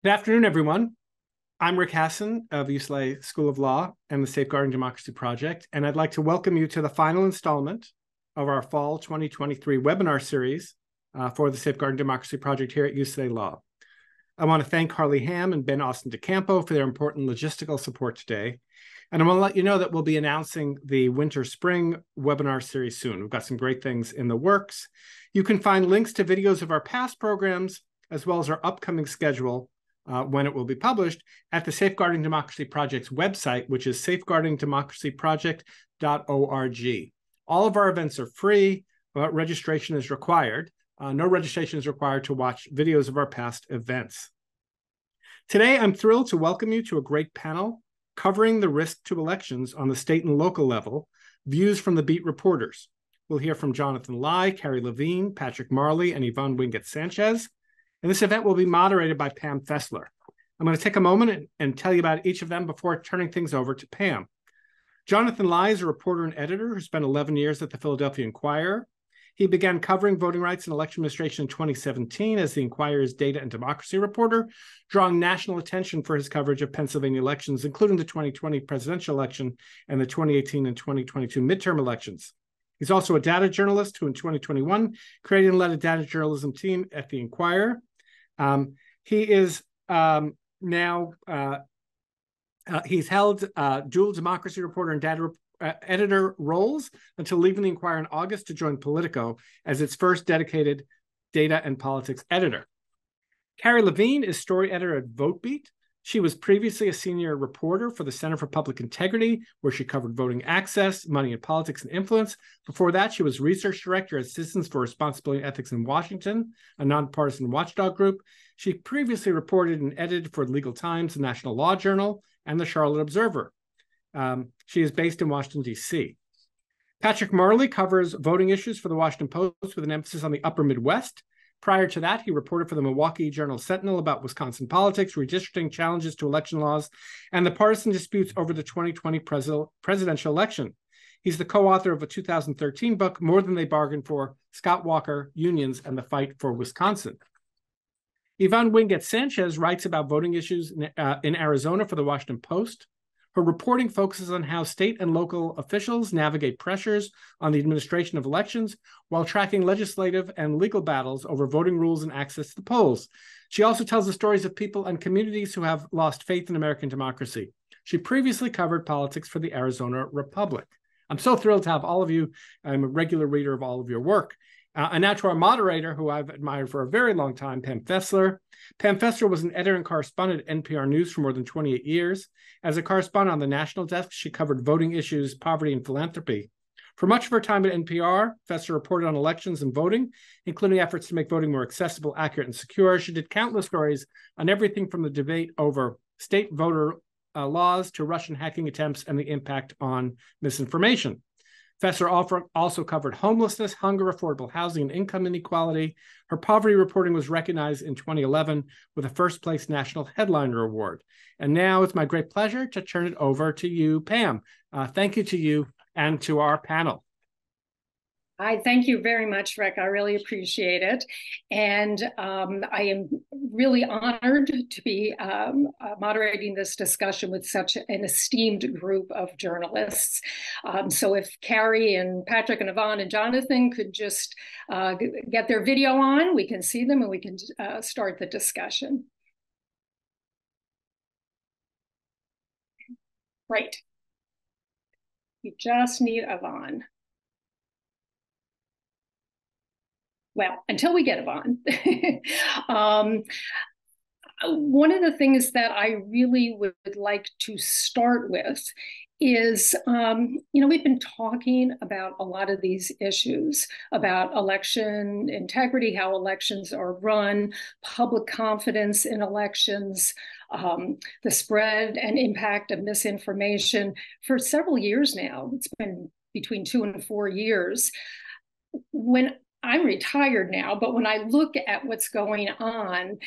Good afternoon, everyone. I'm Rick Hassan of UCLA School of Law and the Safeguarding Democracy Project, and I'd like to welcome you to the final installment of our fall 2023 webinar series for the Safeguarding Democracy Project here at UCLA Law. I want to thank Harley Ham and Ben Austin DeCampo for their important logistical support today. And I want to let you know that we'll be announcing the winter-spring webinar series soon. We've got some great things in the works. You can find links to videos of our past programs, as well as our upcoming schedule when it will be published at the Safeguarding Democracy Project's website, which is safeguardingdemocracyproject.org. All of our events are free, but registration is required. No registration is required to watch videos of our past events. Today, I'm thrilled to welcome you to a great panel covering the risk to elections on the state and local level, views from the beat reporters. We'll hear from Jonathan Lai, Carrie Levine, Patrick Marley, and Yvonne Wingett Sanchez. And this event will be moderated by Pam Fessler. I'm going to take a moment and tell you about each of them before turning things over to Pam. Jonathan Lai is a reporter and editor who spent 11 years at the Philadelphia Inquirer. He began covering voting rights and election administration in 2017 as the Inquirer's data and democracy reporter, drawing national attention for his coverage of Pennsylvania elections, including the 2020 presidential election and the 2018 and 2022 midterm elections. He's also a data journalist who in 2021 created and led a data journalism team at the Inquirer. He is he's held dual democracy reporter and data editor roles until leaving the Inquirer in August to join Politico as its first dedicated data and politics editor. Carrie Levine is story editor at Votebeat. She was previously a senior reporter for the Center for Public Integrity, where she covered voting access, money in politics, and influence. Before that, she was research director at Citizens for Responsibility and Ethics in Washington, a nonpartisan watchdog group. She previously reported and edited for the Legal Times, the National Law Journal, and the Charlotte Observer. She is based in Washington, D.C. Patrick Marley covers voting issues for the Washington Post with an emphasis on the upper Midwest. Prior to that, he reported for the Milwaukee Journal-Sentinel about Wisconsin politics, redistricting challenges to election laws, and the partisan disputes over the 2020 presidential election. He's the co-author of a 2013 book, More Than They Bargained For, Scott Walker, Unions, and the Fight for Wisconsin. Yvonne Wingett Sanchez writes about voting issues in Arizona for the Washington Post. Her reporting focuses on how state and local officials navigate pressures on the administration of elections while tracking legislative and legal battles over voting rules and access to the polls. She also tells the stories of people and communities who have lost faith in American democracy. She previously covered politics for the Arizona Republic. I'm so thrilled to have all of you. I'm a regular reader of all of your work. And now to our moderator, who I've admired for a very long time, Pam Fessler. Pam Fessler was an editor and correspondent at NPR News for more than 28 years. As a correspondent on the national desk, she covered voting issues, poverty, and philanthropy. For much of her time at NPR, Fessler reported on elections and voting, including efforts to make voting more accessible, accurate, and secure. She did countless stories on everything from the debate over state voter laws to Russian hacking attempts and the impact on misinformation. Fessler also covered homelessness, hunger, affordable housing, and income inequality. Her poverty reporting was recognized in 2011 with a first-place National Headliner Award. And now it's my great pleasure to turn it over to you, Pam. Thank you to you and to our panel. I thank you very much, Rick. I really appreciate it. And I am really honored to be moderating this discussion with such an esteemed group of journalists. So if Carrie and Patrick and Yvonne and Jonathan could just get their video on, we can see them and we can start the discussion. Great. You just need Yvonne. Well, until we get Yvonne. One of the things that I really would like to start with is, we've been talking about a lot of these issues about election integrity, how elections are run, public confidence in elections, the spread and impact of misinformation for several years now. It's been between 2 and 4 years. When I'm retired now, but when I look at what's going on,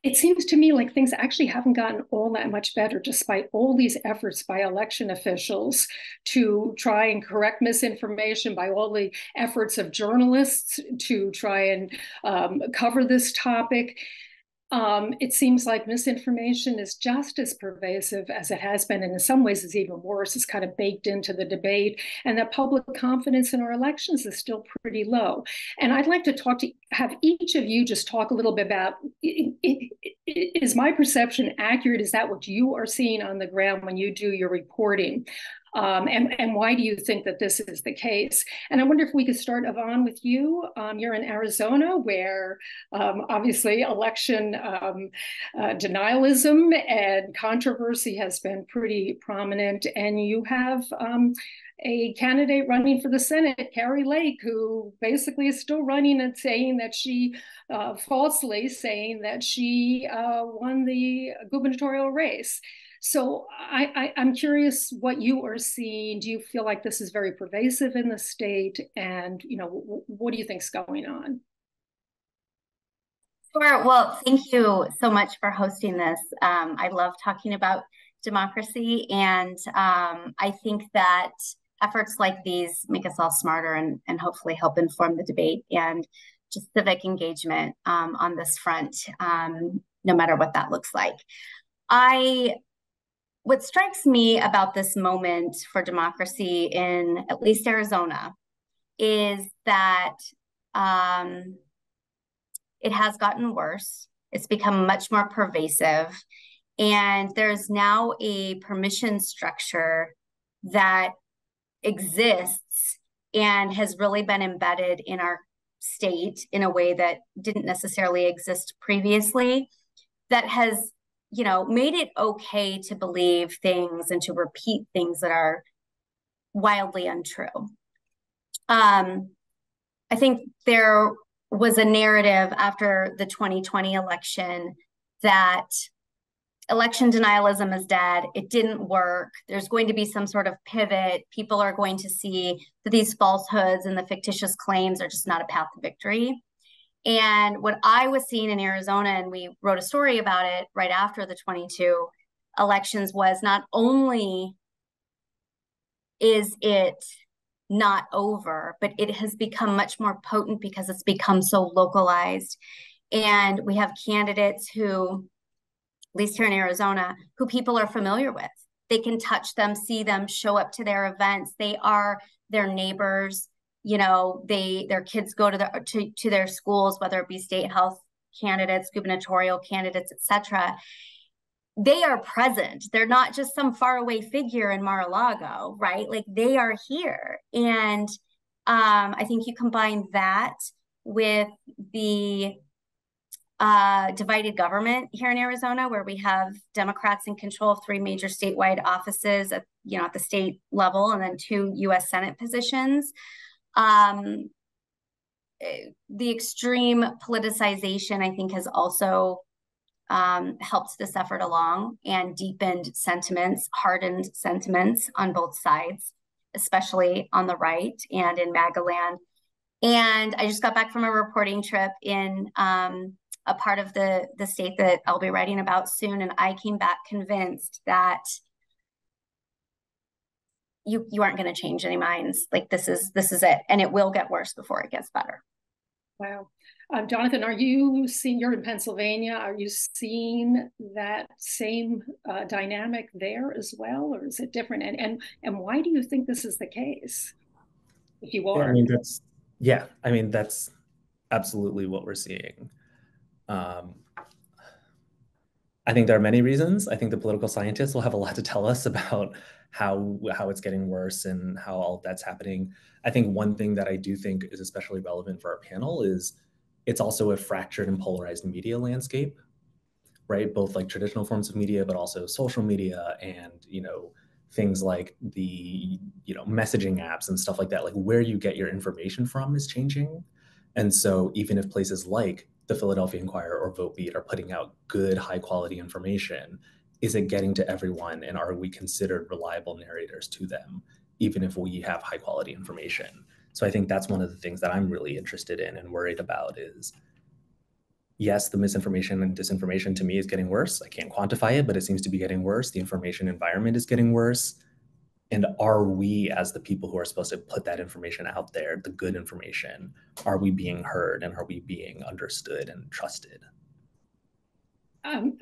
it seems to me like things actually haven't gotten all that much better, despite all these efforts by election officials to try and correct misinformation, by all the efforts of journalists to try and cover this topic. It seems like misinformation is just as pervasive as it has been, and in some ways is even worse. It's kind of baked into the debate, and that public confidence in our elections is still pretty low. And I'd like to have each of you just talk a little bit about, is my perception accurate? Is that what you are seeing on the ground when you do your reporting? And why do you think that this is the case? And I wonder if we could start, Yvonne, with you. You're in Arizona, where obviously election denialism and controversy has been pretty prominent. And you have a candidate running for the Senate, Carrie Lake, who basically is still running and saying that she falsely saying that she won the gubernatorial race. So I'm curious what you are seeing. Do you feel like this is very pervasive in the state? And, what do you think's going on? Sure. Well, thank you so much for hosting this. I love talking about democracy. And I think that efforts like these make us all smarter and hopefully help inform the debate and just civic engagement on this front, no matter what that looks like. What strikes me about this moment for democracy in at least Arizona is that it has gotten worse. It's become much more pervasive. And there's now a permission structure that exists and has really been embedded in our state in a way that didn't necessarily exist previously, that has made it okay to believe things and to repeat things that are wildly untrue. I think there was a narrative after the 2020 election that election denialism is dead. It didn't work. There's going to be some sort of pivot. People are going to see that these falsehoods and the fictitious claims are just not a path to victory. And what I was seeing in Arizona, and we wrote a story about it right after the 22 elections, was not only is it not over, but it has become much more potent because it's become so localized. And we have candidates who, at least here in Arizona, who people are familiar with. They can touch them, see them, show up to their events. They are their neighbors. Their kids go to their schools, whether it be state health candidates, gubernatorial candidates, etc. They are present. They're not just some faraway figure in Mar-a-Lago, right? Like, they are here. And I think you combine that with the divided government here in Arizona, where we have Democrats in control of 3 major statewide offices at the state level, and then 2 U.S. Senate positions. The extreme politicization, I think, has also helped this effort along and deepened sentiments, hardened sentiments on both sides, especially on the right and in MAGA land. And I just got back from a reporting trip in a part of the state that I'll be writing about soon, and I came back convinced that you aren't going to change any minds. Like, this is it, and it will get worse before it gets better. Wow. Jonathan, you're in Pennsylvania, are you seeing that same dynamic there as well, or is it different? And why do you think this is the case, if you are? That's absolutely what we're seeing. I think there are many reasons. I think the political scientists will have a lot to tell us about how it's getting worse and how all that's happening. I think one thing that I do think is especially relevant for our panel is it's also a fractured and polarized media landscape, right? Both like traditional forms of media, but also social media and, things like the, messaging apps and stuff like that, like where you get your information from is changing. And so even if places like the Philadelphia Inquirer or Votebeat are putting out good, high quality information, is it getting to everyone? And are we considered reliable narrators to them, even if we have high quality information? So I think that's one of the things that I'm really interested in and worried about is, yes, the misinformation and disinformation to me is getting worse. I can't quantify it, but it seems to be getting worse. The information environment is getting worse. And are we, as the people who are supposed to put that information out there, the good information, are we being heard and are we being understood and trusted?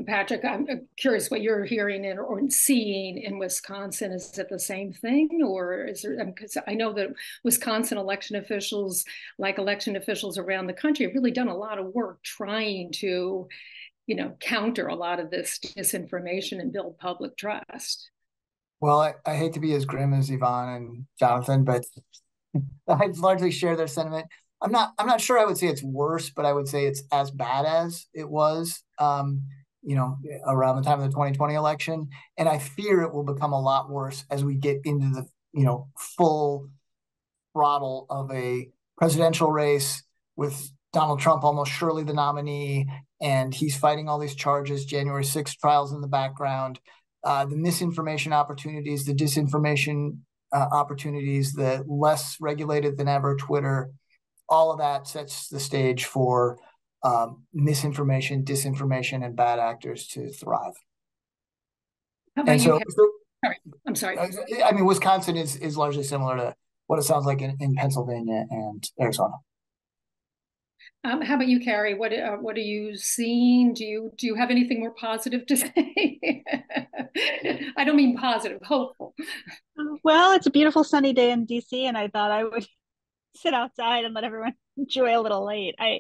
Patrick, I'm curious what you're hearing or seeing in Wisconsin. Is it the same thing, or is there? Because I know that Wisconsin election officials, like election officials around the country, have really done a lot of work trying to, counter a lot of this disinformation and build public trust. Well, I hate to be as grim as Yvonne and Jonathan, but I largely share their sentiment. I'm not sure I would say it's worse, but I would say it's as bad as it was, around the time of the 2020 election. And I fear it will become a lot worse as we get into the, full throttle of a presidential race with Donald Trump almost surely the nominee, and he's fighting all these charges, January 6th trials in the background, the misinformation opportunities, the disinformation opportunities, the less regulated than ever Twitter. All of that sets the stage for misinformation, disinformation, and bad actors to thrive. How about you? Sorry, I'm sorry. I mean, Wisconsin is largely similar to what it sounds like in Pennsylvania and Arizona. How about you, Carrie? What are you seeing? Do you have anything more positive to say? I don't mean positive, hopeful. Well, it's a beautiful sunny day in DC, and I thought I would sit outside and let everyone enjoy a little light. I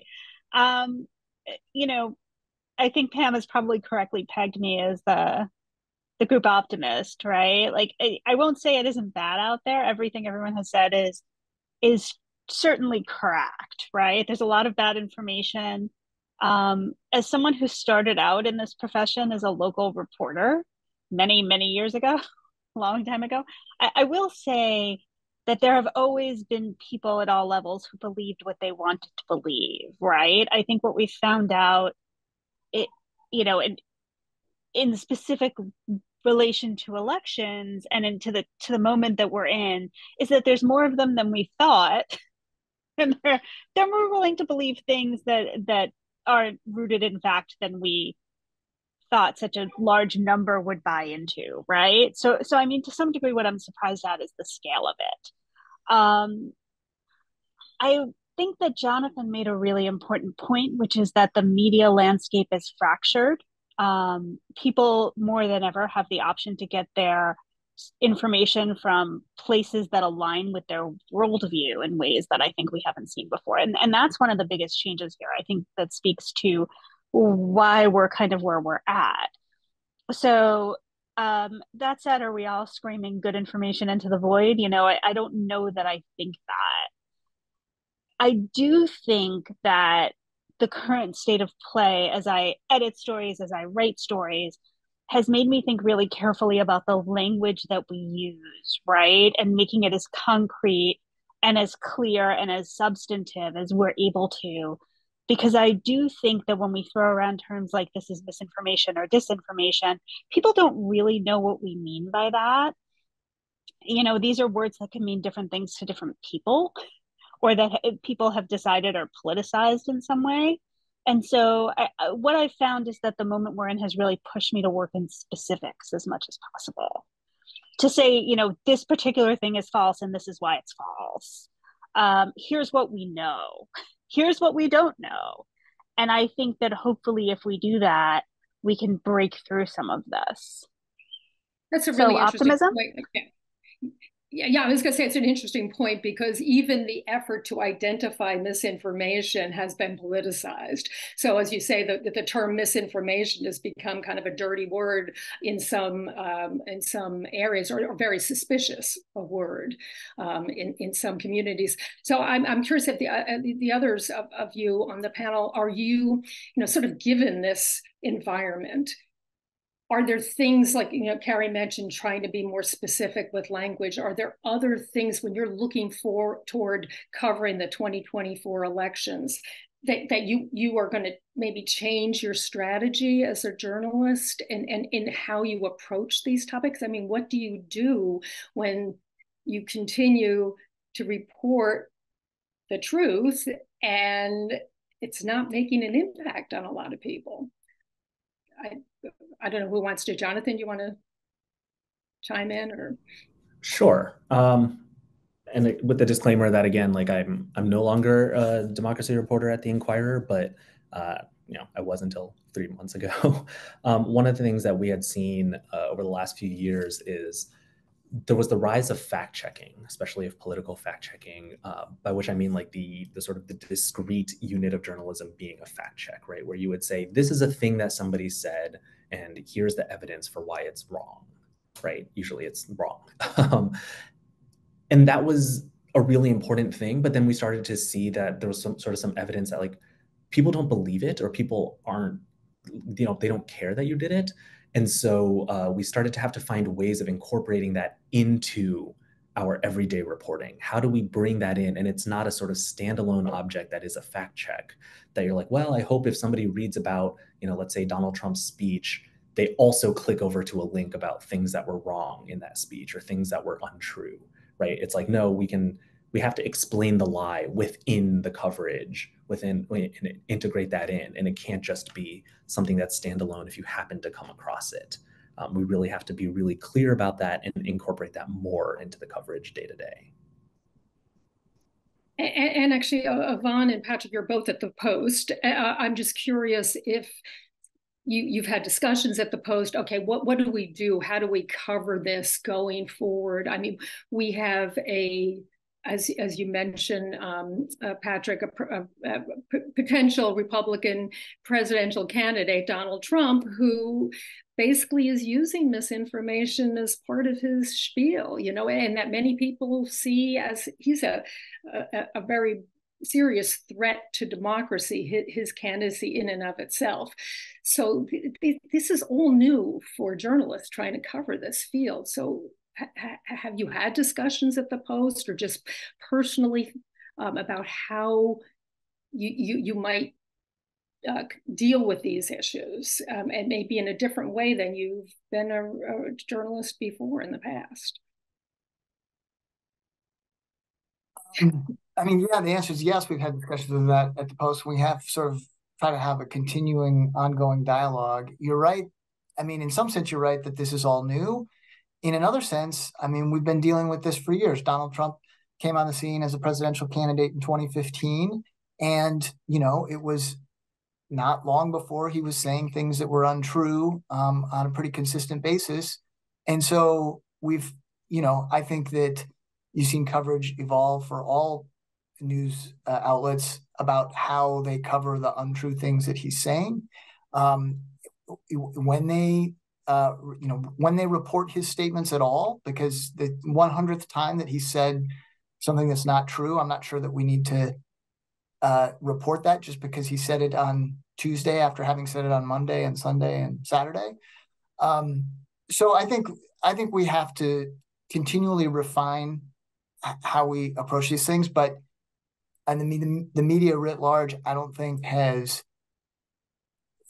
think Pam has probably correctly pegged me as the group optimist, right? Like I won't say it isn't bad out there. Everything everyone has said is certainly correct, right? There's a lot of bad information. As someone who started out in this profession as a local reporter many, many years ago, a long time ago, I will say that there have always been people at all levels who believed what they wanted to believe, right? I think what we found out, in specific relation to elections and into the moment that we're in, is that there's more of them than we thought, and they're more willing to believe things that are rooted in fact than we thought such a large number would buy into, right? So I mean, to some degree, what I'm surprised at is the scale of it. I think that Jonathan made a really important point, which is that the media landscape is fractured. People more than ever have the option to get their information from places that align with their worldview in ways that I think we haven't seen before. And that's one of the biggest changes here. I think that speaks to why we're kind of where we're at. So that said, are we all screaming good information into the void? I don't know that I think that. I do think that the current state of play, as I edit stories, as I write stories, has made me think really carefully about the language that we use, right? And making it as concrete and as clear and as substantive as we're able to. Because I do think that when we throw around terms like this is misinformation or disinformation, people don't really know what we mean by that. These are words that can mean different things to different people, or that people have decided are politicized in some way. And so what I've found is that the moment we're in has really pushed me to work in specifics as much as possible. To say, this particular thing is false and this is why it's false. Here's what we know. Here's what we don't know. And I think that hopefully if we do that, we can break through some of this. That's a really interesting optimism? point. Yeah, I was going to say it's an interesting point, because even the effort to identify misinformation has been politicized. So as you say, the term misinformation has become kind of a dirty word in some areas, or very suspicious a word in some communities. So I'm curious if the others of you on the panel, are you sort of given this environment, are there things like, Carrie mentioned trying to be more specific with language? Are there other things when you're looking toward covering the 2024 elections that you are going to maybe change your strategy as a journalist and in how you approach these topics? I mean, what do you do when you continue to report the truth and it's not making an impact on a lot of people? I don't know who wants to. Jonathan, you want to chime in, or? Sure. And with the disclaimer that, again, like I'm no longer a democracy reporter at the Inquirer, but I was until 3 months ago. One of the things that we had seen over the last few years is there was the rise of fact checking, especially of political fact checking, by which I mean like the sort of the discrete unit of journalism being a fact check, right? Where you would say, this is a thing that somebody said, and here's the evidence for why it's wrong, right? Usually it's wrong. And that was a really important thing. But then we started to see that there was some evidence that like people don't believe it, or people aren't, they don't care that you did it. And so we started to have to find ways of incorporating that into our everyday reporting. How do we bring that in? And it's not a sort of standalone object that is a fact check that you're like, well, I hope if somebody reads about, let's say Donald Trump's speech, they also click over to a link about things that were wrong in that speech or things that were untrue, right? It's like, no, we have to explain the lie within the coverage, and integrate that in. And it can't just be something that's standalone if you happen to come across it. We really have to be really clear about that and incorporate that more into the coverage day to day. And actually, Yvonne and Patrick, you're both at the Post. I'm just curious if you've had discussions at the Post. Okay, what do we do? How do we cover this going forward? I mean, we have as you mentioned, Patrick, a potential Republican presidential candidate, Donald Trump, who basically is using misinformation as part of his spiel, and that many people see as he's a very serious threat to democracy, his candidacy in and of itself. So this is all new for journalists trying to cover this field. So have you had discussions at the Post, or just personally about how you might deal with these issues, and maybe in a different way than you've been a journalist before in the past? I mean, yeah, the answer is yes. We've had discussions of that at the Post. We have sort of tried to have a continuing, ongoing dialogue. You're right. I mean, in some sense, you're right that this is all new. In another sense, I mean, we've been dealing with this for years. Donald Trump came on the scene as a presidential candidate in 2015. And, it was not long before he was saying things that were untrue on a pretty consistent basis. And so I think that you've seen coverage evolve for all news outlets about how they cover the untrue things that he's saying. When they report his statements at all, because the 100th time that he said something that's not true, I'm not sure that we need to report that just because he said it on Tuesday after having said it on Monday and Sunday and Saturday. So I think we have to continually refine how we approach these things, but the media writ large, I don't think has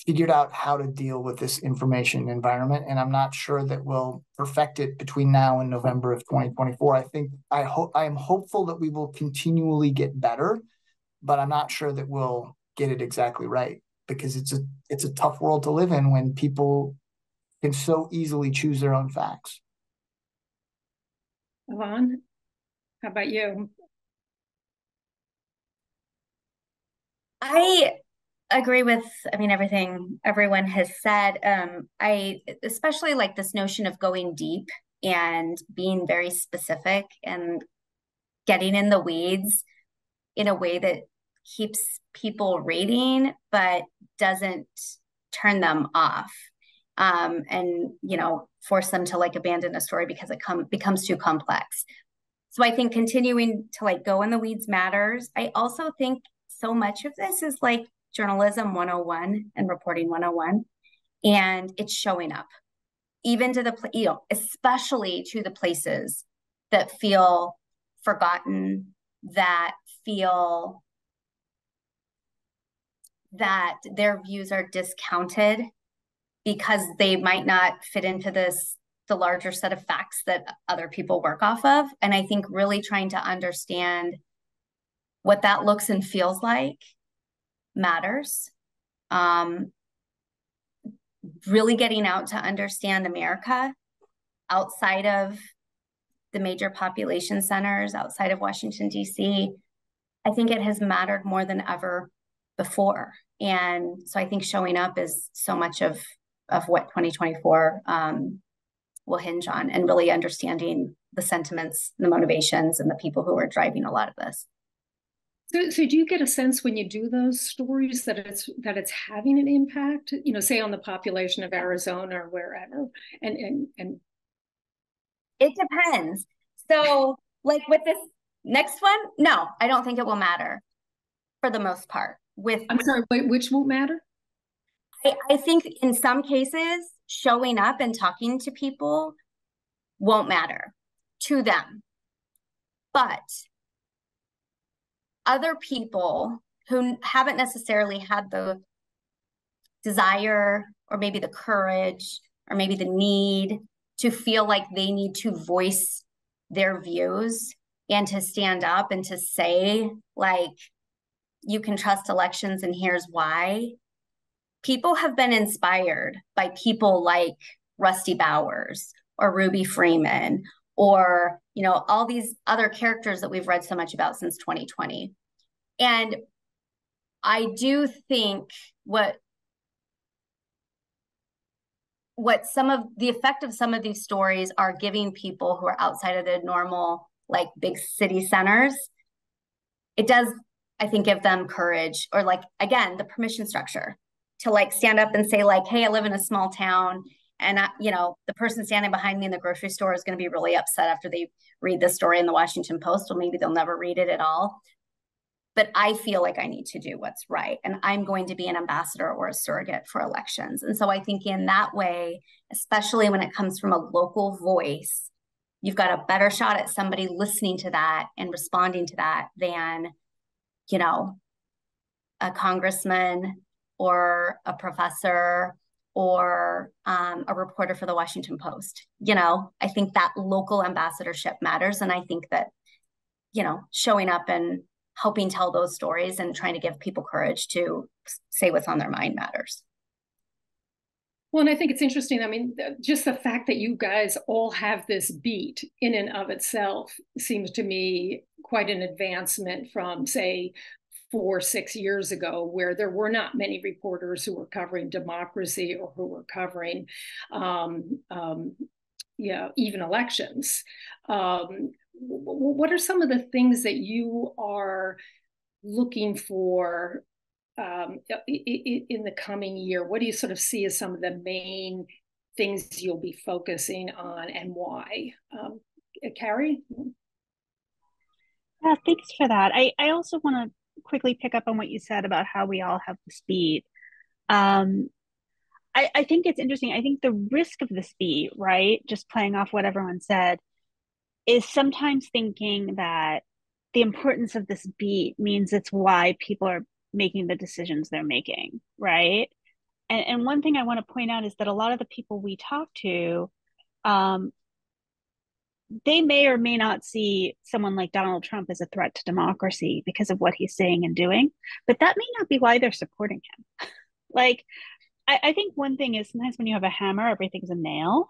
figured out how to deal with this information environment, and I'm not sure that we'll perfect it between now and November of 2024. I am hopeful that we will continually get better, but I'm not sure that we'll get it exactly right, because it's a tough world to live in when people can so easily choose their own facts. Yvonne, how about you? I agree with, everything everyone has said. I especially like this notion of going deep and being very specific and getting in the weeds in a way that keeps people reading, but doesn't turn them off. And, force them to abandon a story because it becomes too complex. So I think continuing to go in the weeds matters. I also think so much of this is journalism 101 and reporting 101, and it's showing up even to especially to the places that feel forgotten, that feel that their views are discounted because they might not fit into the larger set of facts that other people work off of. And I think really trying to understand what that looks and feels like matters. Really getting out to understand America outside of the major population centers, outside of Washington, D.C. I think it has mattered more than ever before. And so I think showing up is so much of what 2024 will hinge on, and really understanding the sentiments, the motivations, and the people who are driving a lot of this. So do you get a sense when you do those stories that it's having an impact, you know, say on the population of Arizona or wherever? And it depends. So like with this next one, no, I don't think it will matter for the most part. I'm sorry, wait, which won't matter? I think in some cases, showing up and talking to people won't matter to them. But other people who haven't necessarily had the desire or maybe the courage or maybe the need to feel like they need to voice their views and to stand up and to say, like, you can trust elections and here's why. People have been inspired by people like Rusty Bowers or Ruby Freeman or, you know, all these other characters that we've read so much about since 2020. And I do think what some of the effect of some of these stories are giving people who are outside of the normal, like, big city centers, it does, I think, give them courage, or, like, again, the permission structure to, like, stand up and say, like, hey, I live in a small town, and you know, the person standing behind me in the grocery store is going to be really upset after they read this story in the Washington Post, or maybe they'll never read it at all. But I feel like I need to do what's right, and I'm going to be an ambassador or a surrogate for elections. And so I think in that way, especially when it comes from a local voice, you've got a better shot at somebody listening to that and responding to that than, you know, a congressman or a professor or a reporter for the Washington Post. You know, I think that local ambassadorship matters. And I think that, you know, showing up and helping tell those stories and trying to give people courage to say what's on their mind matters. Well, and I think it's interesting. I mean, just the fact that you guys all have this beat in and of itself seems to me quite an advancement from, say, 4-6 years ago, where there were not many reporters who were covering democracy or who were covering, even elections. What are some of the things that you are looking for in the coming year? What do you sort of see as some of the main things you'll be focusing on, and why? Carrie? Yeah, thanks for that. I also want to quickly pick up on what you said about how we all have the speed. I think it's interesting. I think the risk of the speed, right, just playing off what everyone said, is sometimes thinking that the importance of this beat means it's why people are making the decisions they're making, right? And one thing I want to point out is that a lot of the people we talk to, they may or may not see someone like Donald Trump as a threat to democracy because of what he's saying and doing, but that may not be why they're supporting him. Like, I think one thing is sometimes when you have a hammer, everything's a nail.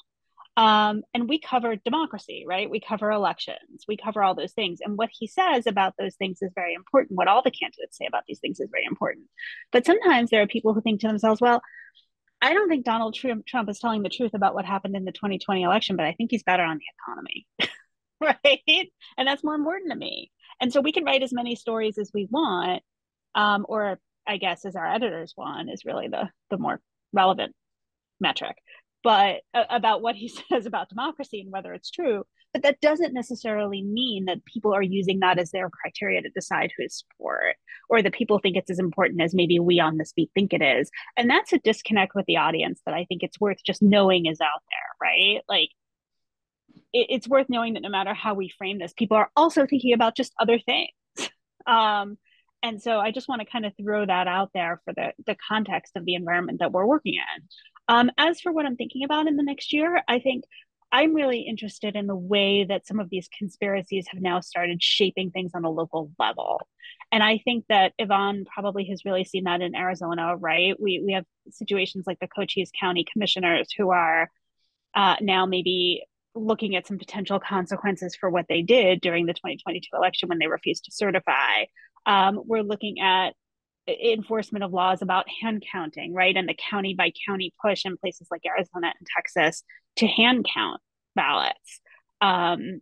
And we cover democracy, right? We cover elections, we cover all those things. And what he says about those things is very important. What all the candidates say about these things is very important. But sometimes there are people who think to themselves, well, I don't think Donald Trump is telling the truth about what happened in the 2020 election, but I think he's better on the economy, right? And that's more important to me. And so we can write as many stories as we want, or I guess as our editors want, is really the more relevant metric, but about what he says about democracy and whether it's true. But that doesn't necessarily mean that people are using that as their criteria to decide who to support, or that people think it's as important as maybe we on this beat think it is. And that's a disconnect with the audience that I think it's worth just knowing is out there, right? Like, it's worth knowing that no matter how we frame this, people are also thinking about just other things. And so I just want to kind of throw that out there for the context of the environment that we're working in. As for what I'm thinking about in the next year, I think I'm really interested in the way that some of these conspiracies have now started shaping things on a local level. And I think that Yvonne probably has really seen that in Arizona, right? We have situations like the Cochise County commissioners who are now maybe looking at some potential consequences for what they did during the 2022 election when they refused to certify. We're looking at enforcement of laws about hand counting, right? And the county by county push in places like Arizona and Texas to hand count ballots. And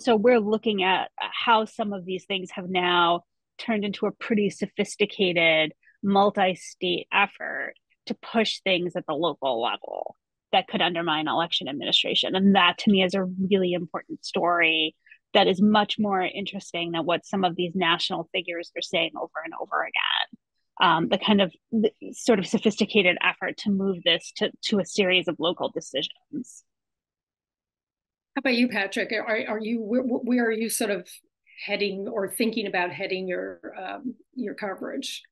so we're looking at how some of these things have now turned into a pretty sophisticated multi-state effort to push things at the local level that could undermine election administration. And that to me is a really important story that is much more interesting than what some of these national figures are saying over and over again. The kind of sort of sophisticated effort to move this to a series of local decisions. How about you, Patrick? Are you where are you sort of heading or thinking about heading your coverage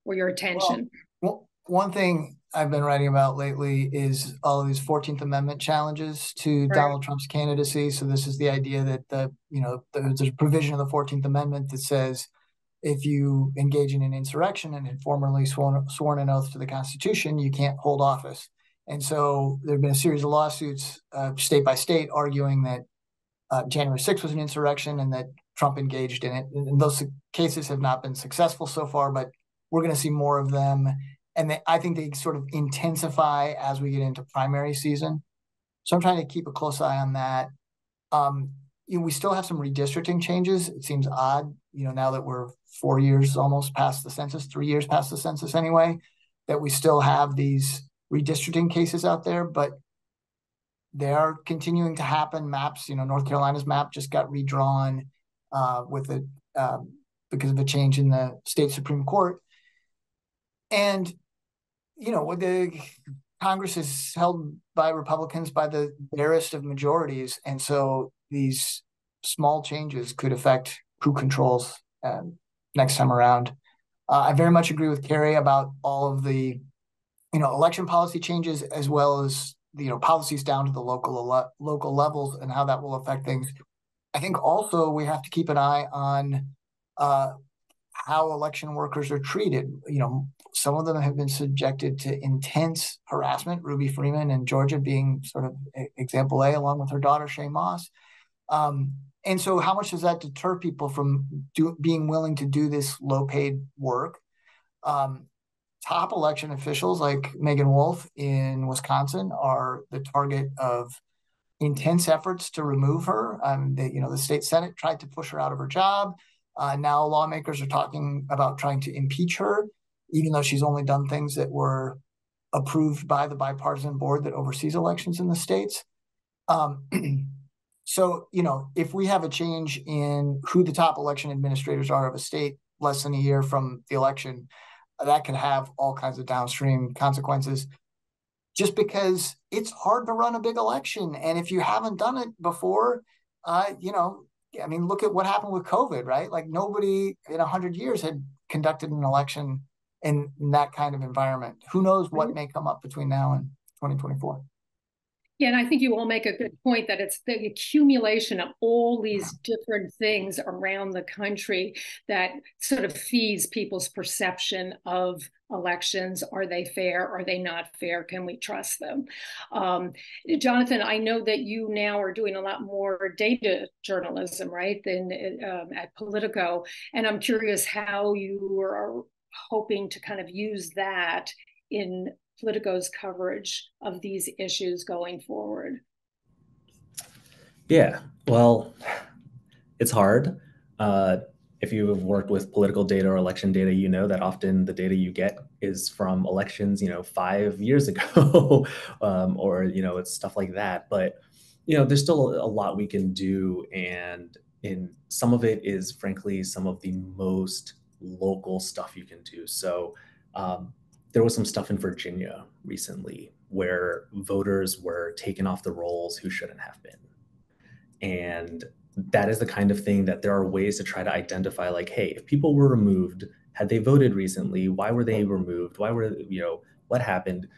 or your attention? Well, one thing I've been writing about lately is all of these 14th Amendment challenges to Donald Trump's candidacy. So this is the idea that there's a provision of the 14th Amendment that says if you engage in an insurrection and had formerly sworn an oath to the Constitution, you can't hold office. And so there have been a series of lawsuits, state by state, arguing that January 6th was an insurrection and that Trump engaged in it. And those cases have not been successful so far, but we're going to see more of them. And I think they sort of intensify as we get into primary season. So I'm trying to keep a close eye on that. We still have some redistricting changes. It seems odd, now that we're 4 years almost past the census, 3 years past the census anyway, that we still have these redistricting cases out there, but they are continuing to happen. Maps, North Carolina's map just got redrawn because of a change in the state Supreme Court. And, the Congress is held by Republicans by the barest of majorities. And so these small changes could affect who controls next time around. I very much agree with Carrie about all of the election policy changes, as well as policies down to the local levels and how that will affect things. I think also we have to keep an eye on how election workers are treated. Some of them have been subjected to intense harassment. Ruby Freeman in Georgia being sort of example A, along with her daughter Shay Moss. And so, how much does that deter people from being willing to do this low-paid work? Top election officials like Megan Wolf in Wisconsin are the target of intense efforts to remove her. The state Senate tried to push her out of her job. Now lawmakers are talking about trying to impeach her, even though she's only done things that were approved by the bipartisan board that oversees elections in the states. So, if we have a change in who the top election administrators are of a state less than a year from the election, that can have all kinds of downstream consequences, just because it's hard to run a big election. And if you haven't done it before, look at what happened with COVID, right? Like nobody in 100 years had conducted an election in that kind of environment. Who knows what may come up between now and 2024. Yeah, and I think you all make a good point that it's the accumulation of all these different things around the country that sort of feeds people's perception of elections. Are they fair? Are they not fair? Can we trust them? Jonathan, I know that you now are doing a lot more data journalism, right, than at Politico. And I'm curious how you are hoping to kind of use that in Politico's coverage of these issues going forward. Yeah, well, it's hard. If you have worked with political data or election data, you know that often the data you get is from elections, 5 years ago, or, it's stuff like that. But, there's still a lot we can do. And in some of it is, frankly, some of the most local stuff you can do. So there was some stuff in Virginia recently where voters were taken off the rolls who shouldn't have been. And that is the kind of thing that there are ways to try to identify, like, hey, if people were removed, had they voted recently, why were they removed? What happened?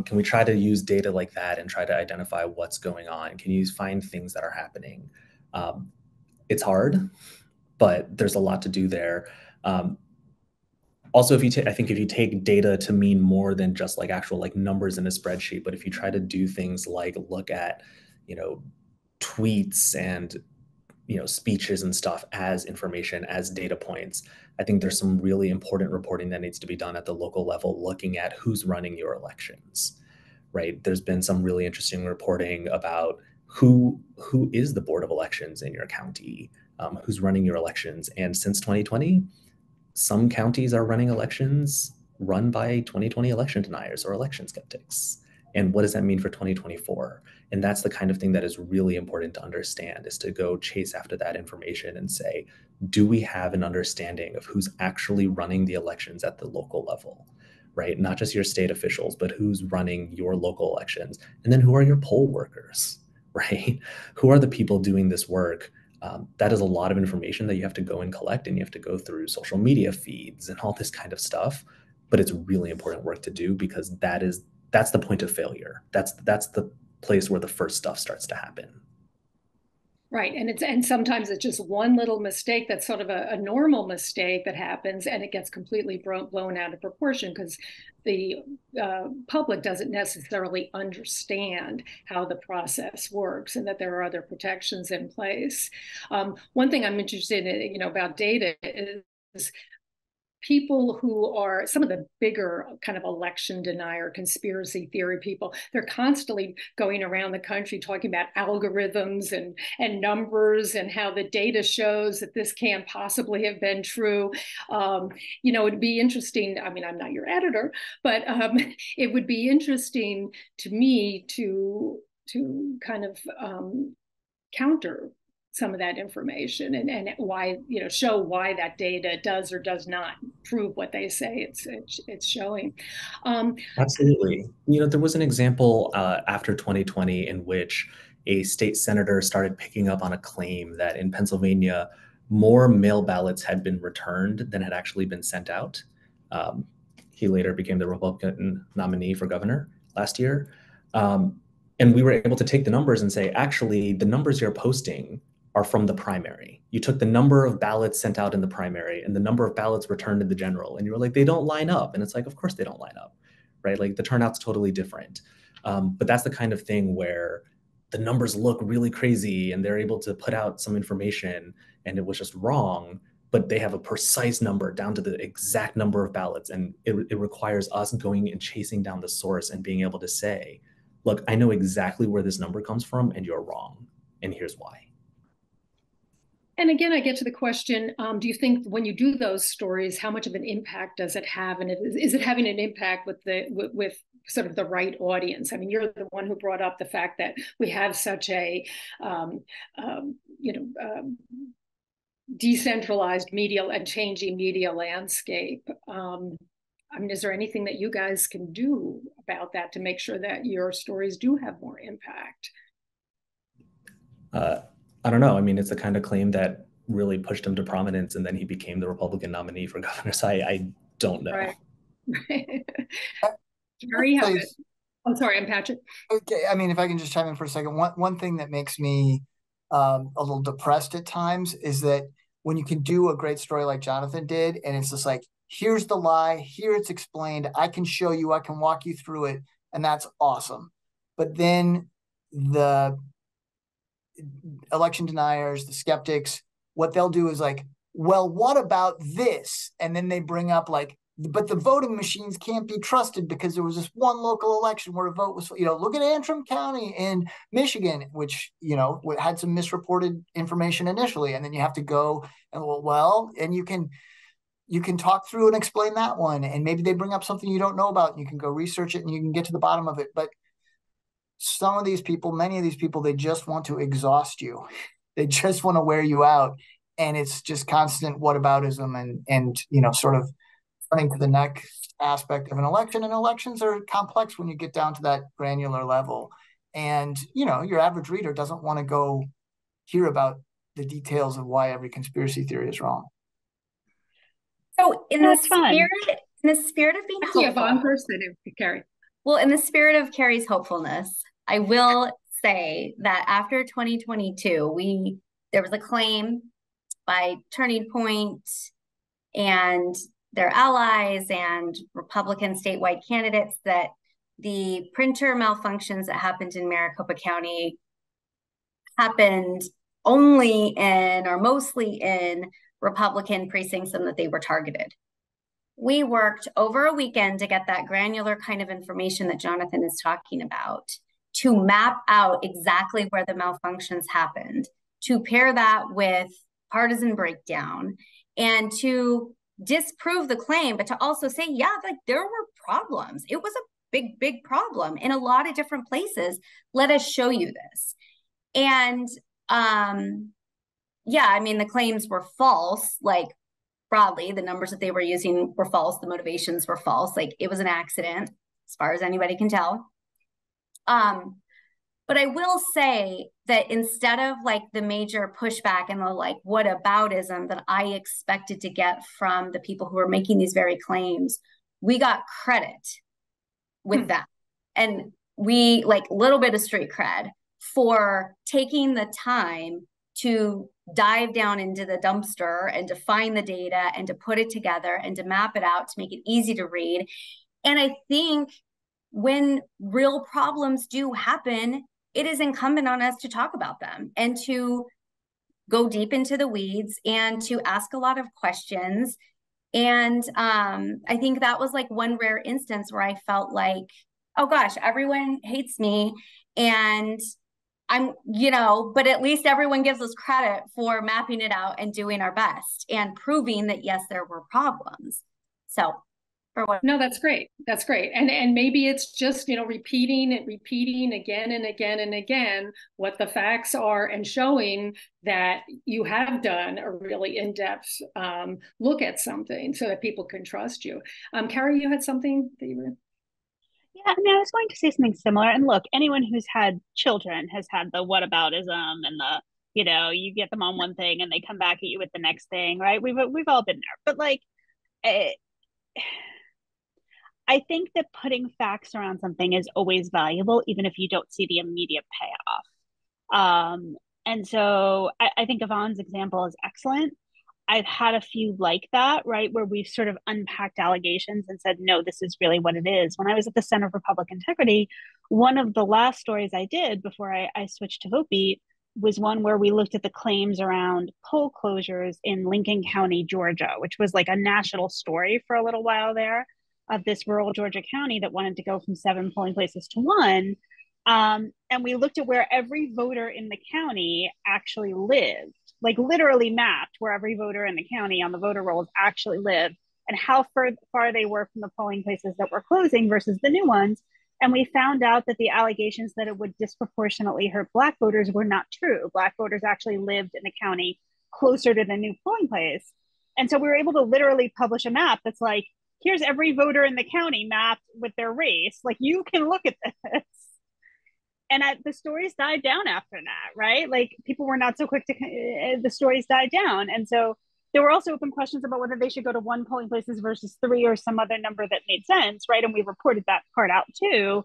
Can we try to use data like that and try to identify what's going on? Can you find things that are happening? It's hard, but there's a lot to do there. Also, if you take data to mean more than just like actual like numbers in a spreadsheet, but if you try to do things like look at, tweets and speeches and stuff as information, as data points. I think there's some really important reporting that needs to be done at the local level, looking at who's running your elections, right? There's been some really interesting reporting about who is the board of elections in your county, who's running your elections. And since 2020, some counties are running elections run by 2020 election deniers or election skeptics. And what does that mean for 2024? And that's the kind of thing that is really important to understand, is to go chase after that information and say, do we have an understanding of who's actually running the elections at the local level, right? Not just your state officials, but who's running your local elections. And then who are your poll workers, right? Who are the people doing this work? That is a lot of information that you have to go and collect, and you have to go through social media feeds and all this kind of stuff. But it's really important work to do, because that's the point of failure. That's the place where the first stuff starts to happen. Right. And sometimes it's just one little mistake that's sort of a normal mistake that happens, and it gets completely blown out of proportion because the public doesn't necessarily understand how the process works and that there are other protections in place. One thing I'm interested in, about data is people who are some of the bigger kind of election denier, conspiracy theory people. They're constantly going around the country talking about algorithms and numbers and how the data shows that this can't possibly have been true. It'd be interesting. I mean, I'm not your editor, but it would be interesting to me to kind of counter some of that information and why, show why that data does or does not prove what they say it's showing. Absolutely. There was an example after 2020 in which a state senator started picking up on a claim that in Pennsylvania, more mail ballots had been returned than had actually been sent out. He later became the Republican nominee for governor last year. And we were able to take the numbers and say, actually, the numbers you're posting are from the primary. You took the number of ballots sent out in the primary and the number of ballots returned in the general. And you were like, they don't line up. And it's like, of course they don't line up, right? Like the turnout's totally different. But that's the kind of thing where the numbers look really crazy and they're able to put out some information and it was just wrong, but they have a precise number down to the exact number of ballots. And it requires us going and chasing down the source and being able to say, look, I know exactly where this number comes from and you're wrong. And here's why. And again, I get to the question, do you think when you do those stories, how much of an impact does it have? And is it having an impact with sort of the right audience? I mean, you're the one who brought up the fact that we have such a, decentralized media and changing media landscape. I mean, is there anything that you guys can do about that to make sure that your stories do have more impact? I don't know. I mean, it's the kind of claim that really pushed him to prominence, and then he became the Republican nominee for governor. So I don't know. Right. Carrie, I'm sorry, I'm Patrick. Okay, I mean, if I can just chime in for a second, one thing that makes me a little depressed at times is that when you can do a great story like Jonathan did, and it's just like, here's the lie, here it's explained, I can show you, I can walk you through it, and that's awesome. But then the election deniers, the skeptics, what they'll do is like, well, what about this? And then they bring up like, but the voting machines can't be trusted because there was this one local election where a vote was, look at Antrim County in Michigan, which, had some misreported information initially. And then you have to go and and you can talk through and explain that one. And maybe they bring up something you don't know about and you can go research it and you can get to the bottom of it. But some of these people, many of these people, they just want to exhaust you. They just want to wear you out. And it's just constant whataboutism and sort of running to the next aspect of an election. And elections are complex when you get down to that granular level. And, your average reader doesn't want to go hear about the details of why every conspiracy theory is wrong. So in the spirit of being hopeful, Yvonne first, then Carrie. Well, in the spirit of Carrie's hopefulness, I will say that after 2022, there was a claim by Turning Point and their allies and Republican statewide candidates that the printer malfunctions that happened in Maricopa County happened only in or mostly in Republican precincts and that they were targeted. We worked over a weekend to get that granular kind of information that Jonathan is talking about, to map out exactly where the malfunctions happened, to pair that with partisan breakdown, and to disprove the claim, but to also say, yeah, like there were problems. It was a big, big problem in a lot of different places. Let us show you this. And yeah, I mean, the claims were false, like broadly, the numbers that they were using were false. The motivations were false. Like it was an accident, as far as anybody can tell. But I will say that instead of like the major pushback and the like whataboutism that I expected to get from the people who were making these very claims, we got credit with that. And we like a little bit of street cred for taking the time to dive down into the dumpster and to find the data and to put it together and to map it out to make it easy to read. And I think when real problems do happen, it is incumbent on us to talk about them and to go deep into the weeds and to ask a lot of questions. And I think that was like one rare instance where I felt like, oh gosh, everyone hates me and I'm, you know, but at least everyone gives us credit for mapping it out and doing our best and proving that, yes, there were problems. So no, that's great. That's great. And maybe it's just, you know, repeating again and again and again what the facts are and showing that you have done a really in-depth look at something so that people can trust you. Carrie, you had something that you were... Yeah, I mean, I was going to say something similar. And look, anyone who's had children has had the whataboutism and the, you know, you get them on one thing and they come back at you with the next thing, right? We've all been there. But like, I think that putting facts around something is always valuable, even if you don't see the immediate payoff. And so I think Yvonne's example is excellent. I've had a few like that, right, where we've sort of unpacked allegations and said, no, this is really what it is. When I was at the Center for Public Integrity, one of the last stories I did before I switched to Votebeat was one where we looked at the claims around poll closures in Lincoln County, Georgia, which was like a national story for a little while there, of this rural Georgia county that wanted to go from 7 polling places to 1. And we looked at where every voter in the county actually lived, like literally mapped where every voter in the county on the voter rolls actually lived and how far they were from the polling places that were closing versus the new ones. And we found out that the allegations that it would disproportionately hurt Black voters were not true. Black voters actually lived in the county closer to the new polling place. And so we were able to literally publish a map that's like, here's every voter in the county mapped with their race. Like, you can look at this. And the stories died down after that, right? Like, people were not so quick to, the stories died down. And so there were also open questions about whether they should go to 1 polling places versus 3 or some other number that made sense, right? And we reported that part out too.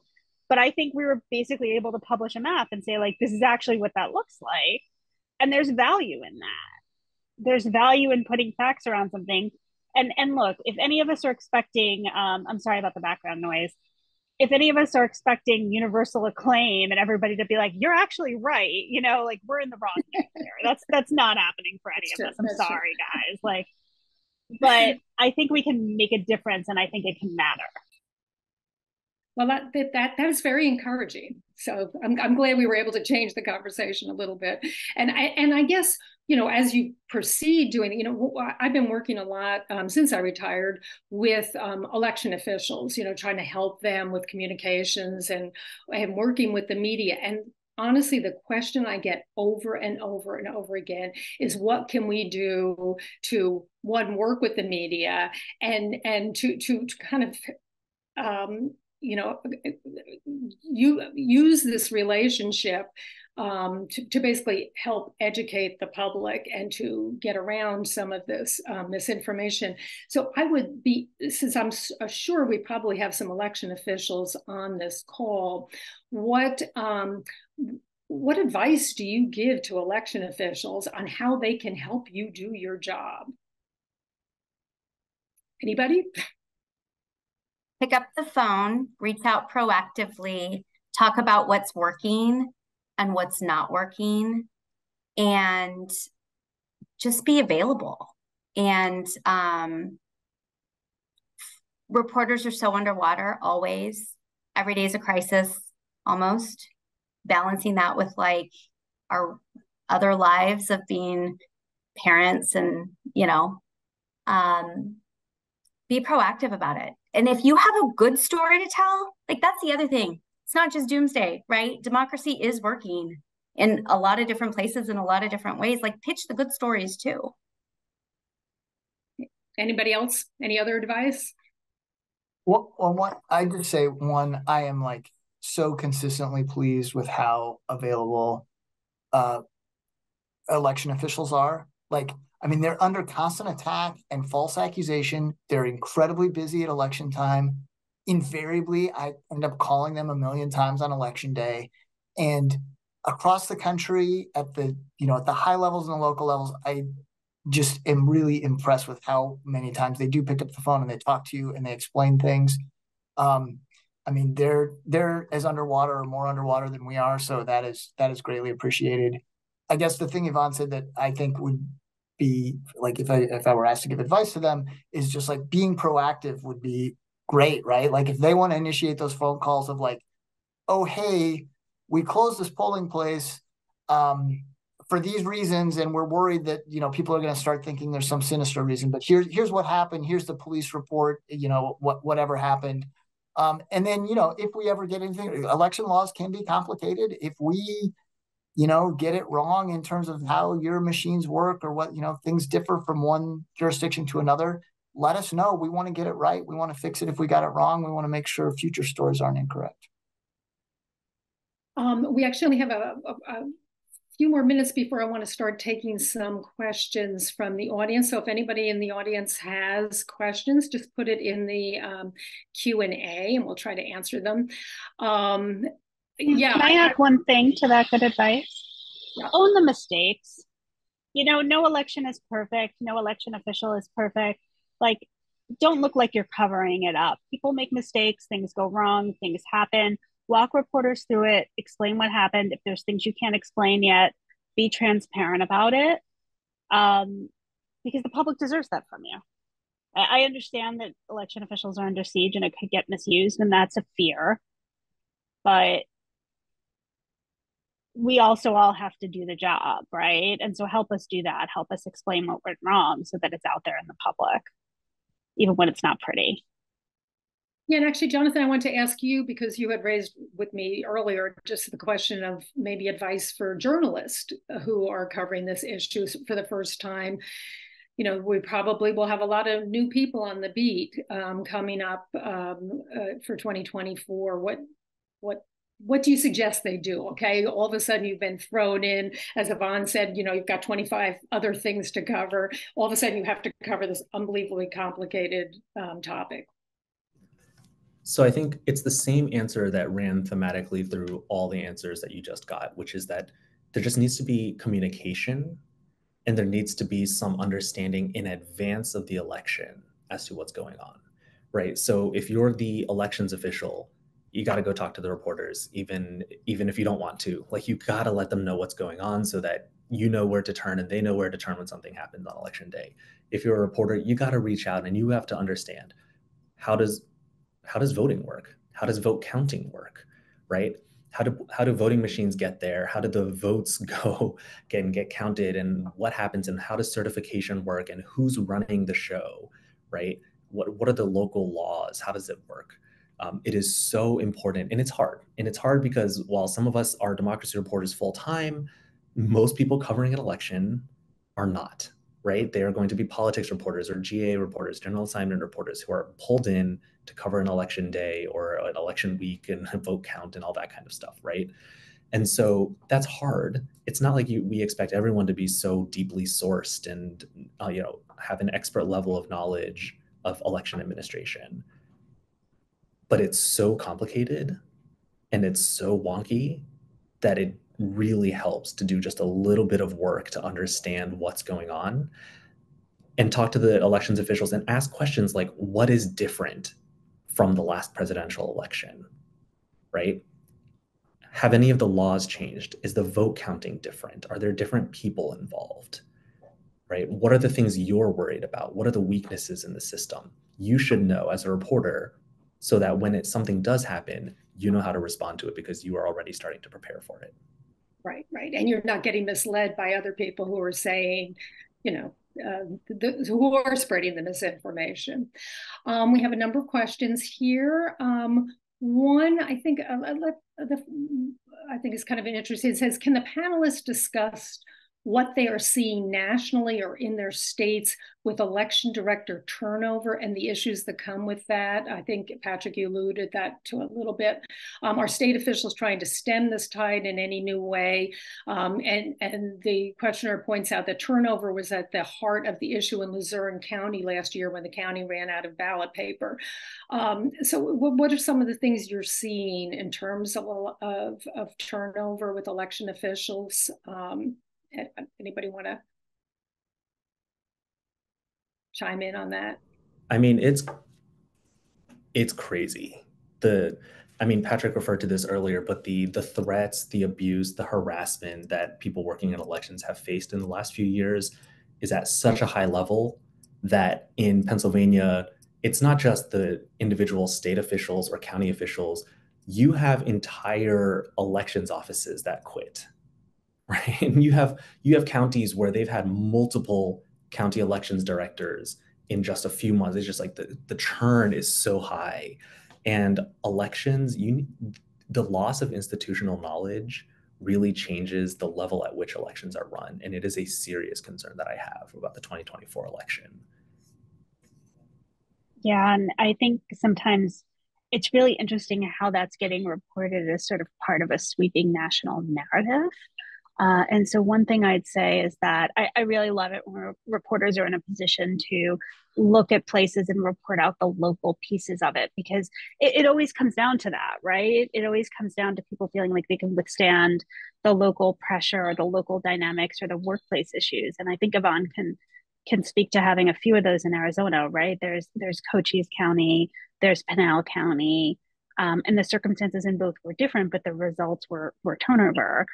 But I think we were basically able to publish a map and say, like, this is actually what that looks like. And there's value in that. There's value in putting facts around something. And look, if any of us are expecting, I'm sorry about the background noise. If any of us are expecting universal acclaim and everybody to be like, you're actually right, you know, like, we're in the wrong game here. That's not happening for any of us. I'm sorry, guys. Like, but I think we can make a difference, and I think it can matter. Well, that is very encouraging. So I'm glad we were able to change the conversation a little bit. And I guess, you know, as you proceed doing, you know, I've been working a lot since I retired with election officials, you know, trying to help them with communications and working with the media. And honestly, the question I get over and over and over again is, what can we do to, one, work with the media and to kind of you know, you use this relationship to basically help educate the public and to get around some of this misinformation. So I would be, since I'm sure we probably have some election officials on this call, what advice do you give to election officials on how they can help you do your job? Anybody? Pick up the phone, reach out proactively, talk about what's working and what's not working, and just be available. And reporters are so underwater always. Every day is a crisis almost. Balancing that with like our other lives of being parents and, you know, be proactive about it. And if you have a good story to tell, like that's the other thing. It's not just doomsday, right? Democracy is working in a lot of different places in a lot of different ways. Like pitch the good stories too. Anybody else? Any other advice? Well, I just say one, I am like so consistently pleased with how available election officials are. Like, I mean, they're under constant attack and false accusation. They're incredibly busy at election time. Invariably, I end up calling them a million times on election day. And across the country, at the high levels and the local levels, I just am really impressed with how many times they do pick up the phone and they talk to you and they explain things. I mean, they're as underwater or more underwater than we are, so that is greatly appreciated. I guess the thing Yvonne said that I think would be like if I were asked to give advice to them is just like being proactive would be great, right? Like if they want to initiate those phone calls of like, oh hey, we closed this polling place for these reasons, and we're worried that people are going to start thinking there's some sinister reason. But here's what happened. Here's the police report. Whatever happened. And then if we ever get anything, election laws can be complicated. If we get it wrong in terms of how your machines work or what things differ from one jurisdiction to another, let us know. We want to get it right. We want to fix it if we got it wrong. We want to make sure future stories aren't incorrect. We actually have a few more minutes before I want to start taking some questions from the audience. So if anybody in the audience has questions, just put it in the Q&A and we'll try to answer them. Yeah. Can I add one thing to that good advice? Yeah. Own the mistakes. No election is perfect. No election official is perfect. Like, don't look like you're covering it up. People make mistakes. Things go wrong. Things happen. Walk reporters through it. Explain what happened. If there's things you can't explain yet, be transparent about it. Because the public deserves that from you. I understand that election officials are under siege and it could get misused, and that's a fear. But we also all have to do the job, right? And so help us do that. Help us explain what went wrong so that it's out there in the public, even when it's not pretty. Yeah, and actually, Jonathan, I want to ask you, because you had raised with me earlier just the question of maybe advice for journalists who are covering this issue for the first time. We probably will have a lot of new people on the beat coming up for 2024. What do you suggest they do? Okay, all of a sudden you've been thrown in, as Yvonne said, you've got 25 other things to cover. All of a sudden you have to cover this unbelievably complicated topic. So I think it's the same answer that ran thematically through all the answers that you just got, which is that there just needs to be communication and there needs to be some understanding in advance of the election as to what's going on, right? So if you're the elections official, you got to go talk to the reporters, even if you don't want to. Like, you got to let them know what's going on so that you know where to turn and they know where to turn when something happens on election day. If you're a reporter, you got to reach out and you have to understand how does voting work? How does vote counting work, right? How do voting machines get there? How do the votes go and get counted, and what happens, and how does certification work, and who's running the show, right? What are the local laws? How does it work? It is so important, and it's hard. And it's hard because while some of us are democracy reporters full time, most people covering an election are not, right? They are going to be politics reporters or GA reporters, general assignment reporters, who are pulled in to cover an election day or an election week and vote count and all that kind of stuff, right? And so that's hard. It's not like we expect everyone to be so deeply sourced and have an expert level of knowledge of election administration. But it's so complicated and it's so wonky that it really helps to do just a little bit of work to understand what's going on and talk to the elections officials and ask questions like, what is different from the last presidential election, right? Have any of the laws changed? Is the vote counting different? Are there different people involved? Right? What are the things you're worried about? What are the weaknesses in the system? You should know as a reporter so that when something does happen, you know how to respond to it because you are already starting to prepare for it. Right, right. And you're not getting misled by other people who are saying, you know, who are spreading the misinformation. We have a number of questions here. One, I think, I think is kind of interesting. It says, can the panelists discuss what they are seeing nationally or in their states with election director turnover and the issues that come with that? I think, Patrick, you alluded that to a little bit. Are state officials trying to stem this tide in any new way? And the questioner points out that turnover was at the heart of the issue in Luzerne County last year when the county ran out of ballot paper. So what are some of the things you're seeing in terms of turnover with election officials? Anybody want to chime in on that? I mean, it's crazy. Patrick referred to this earlier, but the threats, the abuse, the harassment that people working in elections have faced in the last few years is at such a high level that in Pennsylvania, it's not just the individual state officials or county officials. You have entire elections offices that quit. Right. And you have counties where they've had multiple county elections directors in just a few months. It's just like the churn is so high. And elections, the loss of institutional knowledge really changes the level at which elections are run. And it is a serious concern that I have about the 2024 election. Yeah, and I think sometimes it's really interesting how that's getting reported as sort of part of a sweeping national narrative. And so one thing I'd say is that I really love it when reporters are in a position to look at places and report out the local pieces of it, because it always comes down to that, right? It always comes down to people feeling like they can withstand the local pressure or the local dynamics or the workplace issues. And I think Yvonne can speak to having a few of those in Arizona, right? There's Cochise County, there's Pinal County, and the circumstances in both were different, but the results were turnover.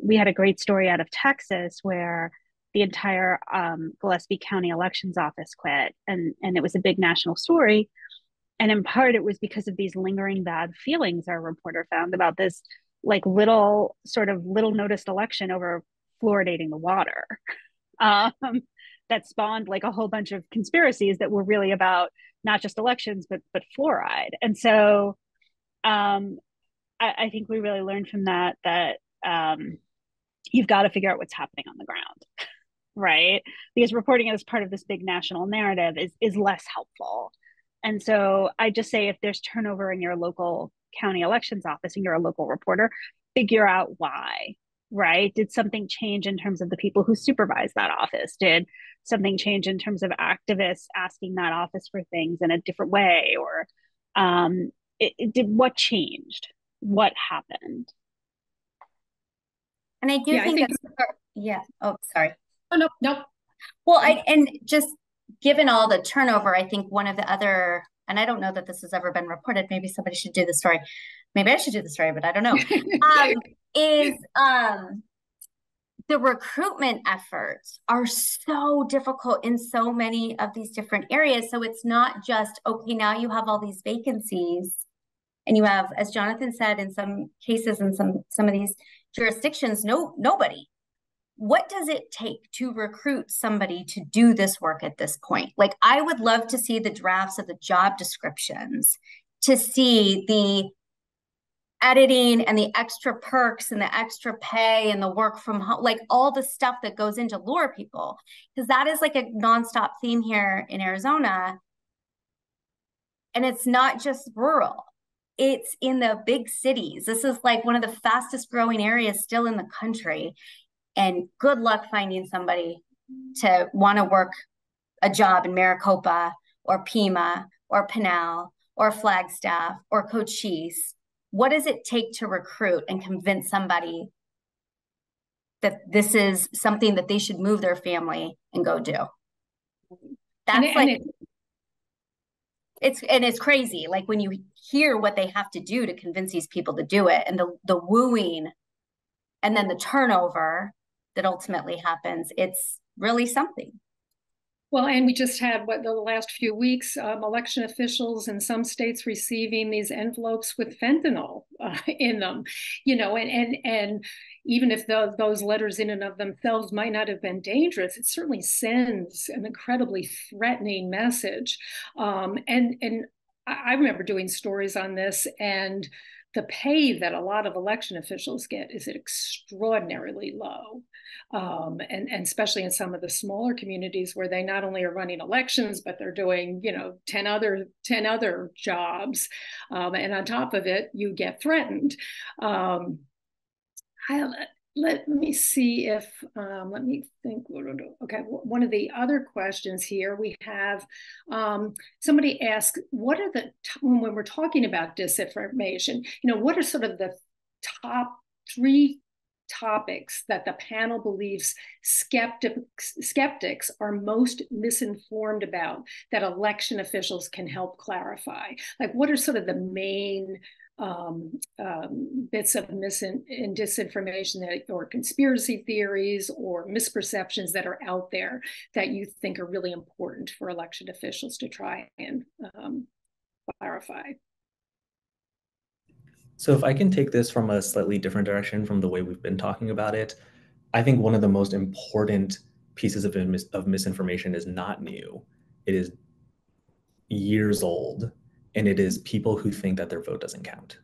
We had a great story out of Texas where the entire Gillespie County Elections Office quit, and it was a big national story. And in part, it was because of these lingering bad feelings our reporter found about this like little noticed election over fluoridating the water that spawned like a whole bunch of conspiracies that were really about not just elections but fluoride. And so I think we really learned from that you've got to figure out what's happening on the ground, right? Because reporting as part of this big national narrative is less helpful. And so I just say, if there's turnover in your local county elections office and you're a local reporter, figure out why, right? Did something change in terms of the people who supervise that office? Did something change in terms of activists asking that office for things in a different way? Or what changed? What happened? And I do think that's, yeah. Oh, sorry. Oh, no. Well, and just given all the turnover, I think one of the other, and I don't know that this has ever been reported, maybe somebody should do the story. Maybe I should do the story, but I don't know, is the recruitment efforts are so difficult in so many of these different areas. So it's not just, okay, now you have all these vacancies and you have, as Jonathan said, in some cases, in some of these jurisdictions, nobody. What does it take to recruit somebody to do this work at this point? Like, I would love to see the drafts of the job descriptions, to see the editing and the extra perks and the extra pay and the work from home, like all the stuff that goes into lure people, because that is like a nonstop theme here in Arizona. And it's not just rural. It's in the big cities. This is like one of the fastest growing areas still in the country. And good luck finding somebody to want to work a job in Maricopa or Pima or Pinal or Flagstaff or Cochise. What does it take to recruit and convince somebody that this is something that they should move their family and go do? That's It's crazy. Like when you hear what they have to do to convince these people to do it, and the wooing, and then the turnover that ultimately happens, it's really something. Well, and we just had the last few weeks, election officials in some states receiving these envelopes with fentanyl in them, and even if those letters in and of themselves might not have been dangerous, it certainly sends an incredibly threatening message. And I remember doing stories on this, and the pay that a lot of election officials get is extraordinarily low. And especially in some of the smaller communities where they not only are running elections, but they're doing, 10 other jobs. And on top of it, you get threatened. Let me see if, let me think. Okay, one of the other questions here we have, somebody asked, what are when we're talking about disinformation, what are sort of the top 3 topics that the panel believes skeptics are most misinformed about that election officials can help clarify? Like, what are sort of the main bits of disinformation or conspiracy theories or misperceptions that are out there that you think are really important for election officials to try and clarify? So if I can take this from a slightly different direction from the way we've been talking about it, I think one of the most important pieces of misinformation is not new. It is years old, and it is people who think that their vote doesn't count.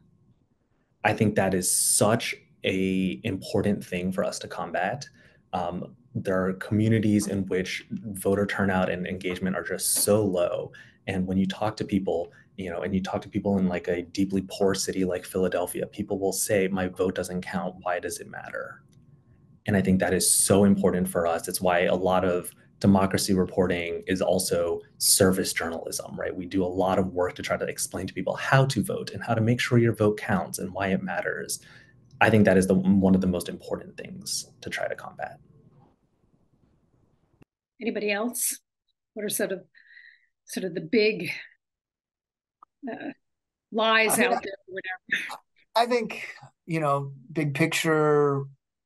I think that is such an important thing for us to combat. There are communities in which voter turnout and engagement are just so low. And when you talk to people, and you talk to people in like a deeply poor city like Philadelphia, people will say, my vote doesn't count. Why does it matter? And I think that is so important for us. It's why a lot of democracy reporting is also service journalism, right? We do a lot of work to try to explain to people how to vote and how to make sure your vote counts and why it matters. I think that is one of the most important things to try to combat. Anybody else? What are sort of the big lies out there, or whatever? I think, big picture,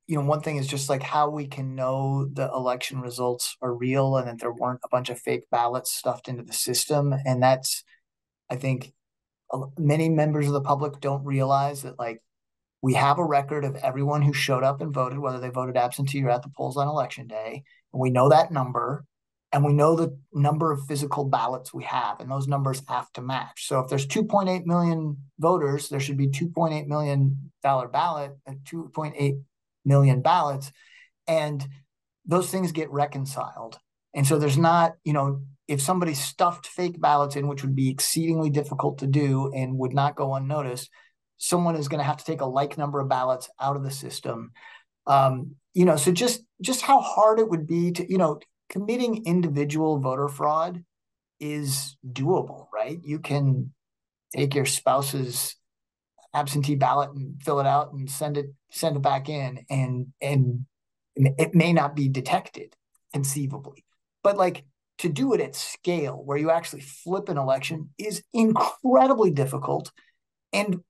one thing is just like how we can know the election results are real and that there weren't a bunch of fake ballots stuffed into the system. And that's, I think, many members of the public don't realize that, like, we have a record of everyone who showed up and voted, whether they voted absentee or at the polls on election day. And we know that number, and we know the number of physical ballots we have, and those numbers have to match. So if there's 2.8 million voters, there should be $2.8 million ballot, 2.8 million ballots, and those things get reconciled. And so there's not, if somebody stuffed fake ballots in, which would be exceedingly difficult to do and would not go unnoticed, someone is going to have to take a like number of ballots out of the system. So just how hard it would be to, committing individual voter fraud is doable, right? You can take your spouse's absentee ballot and fill it out and send it back in, and it may not be detected conceivably, but like to do it at scale where you actually flip an election is incredibly difficult and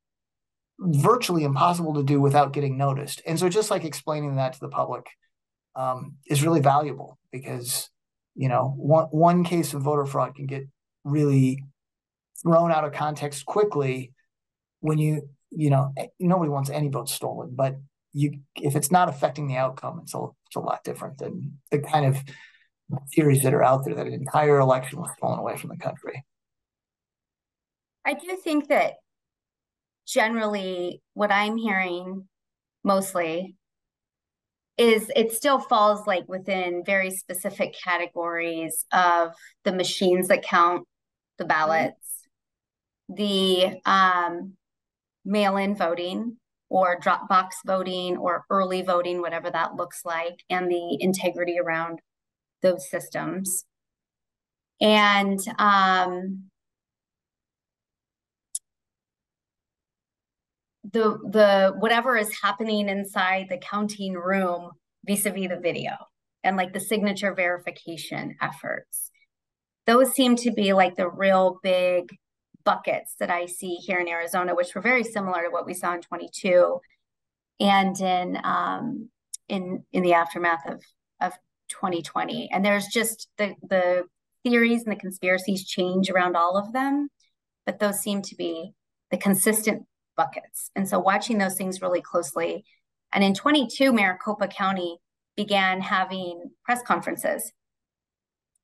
virtually impossible to do without getting noticed. And so just like explaining that to the public is really valuable, because one case of voter fraud can get really thrown out of context quickly when nobody wants any votes stolen, but if it's not affecting the outcome, it's a lot different than the kind of theories that are out there that an entire election was stolen away from the country. I do think that generally what I'm hearing mostly is it still falls like within very specific categories of the machines that count the ballots, the mail-in voting or drop box voting or early voting, whatever that looks like, and the integrity around those systems. And the whatever is happening inside the counting room vis-a-vis the video and like the signature verification efforts. Those seem to be like the real big buckets that I see here in Arizona, which were very similar to what we saw in 22 and in the aftermath of 2020. And there's just the theories and the conspiracies change around all of them, but those seem to be the consistent buckets. And so watching those things really closely. And in 22, Maricopa County began having press conferences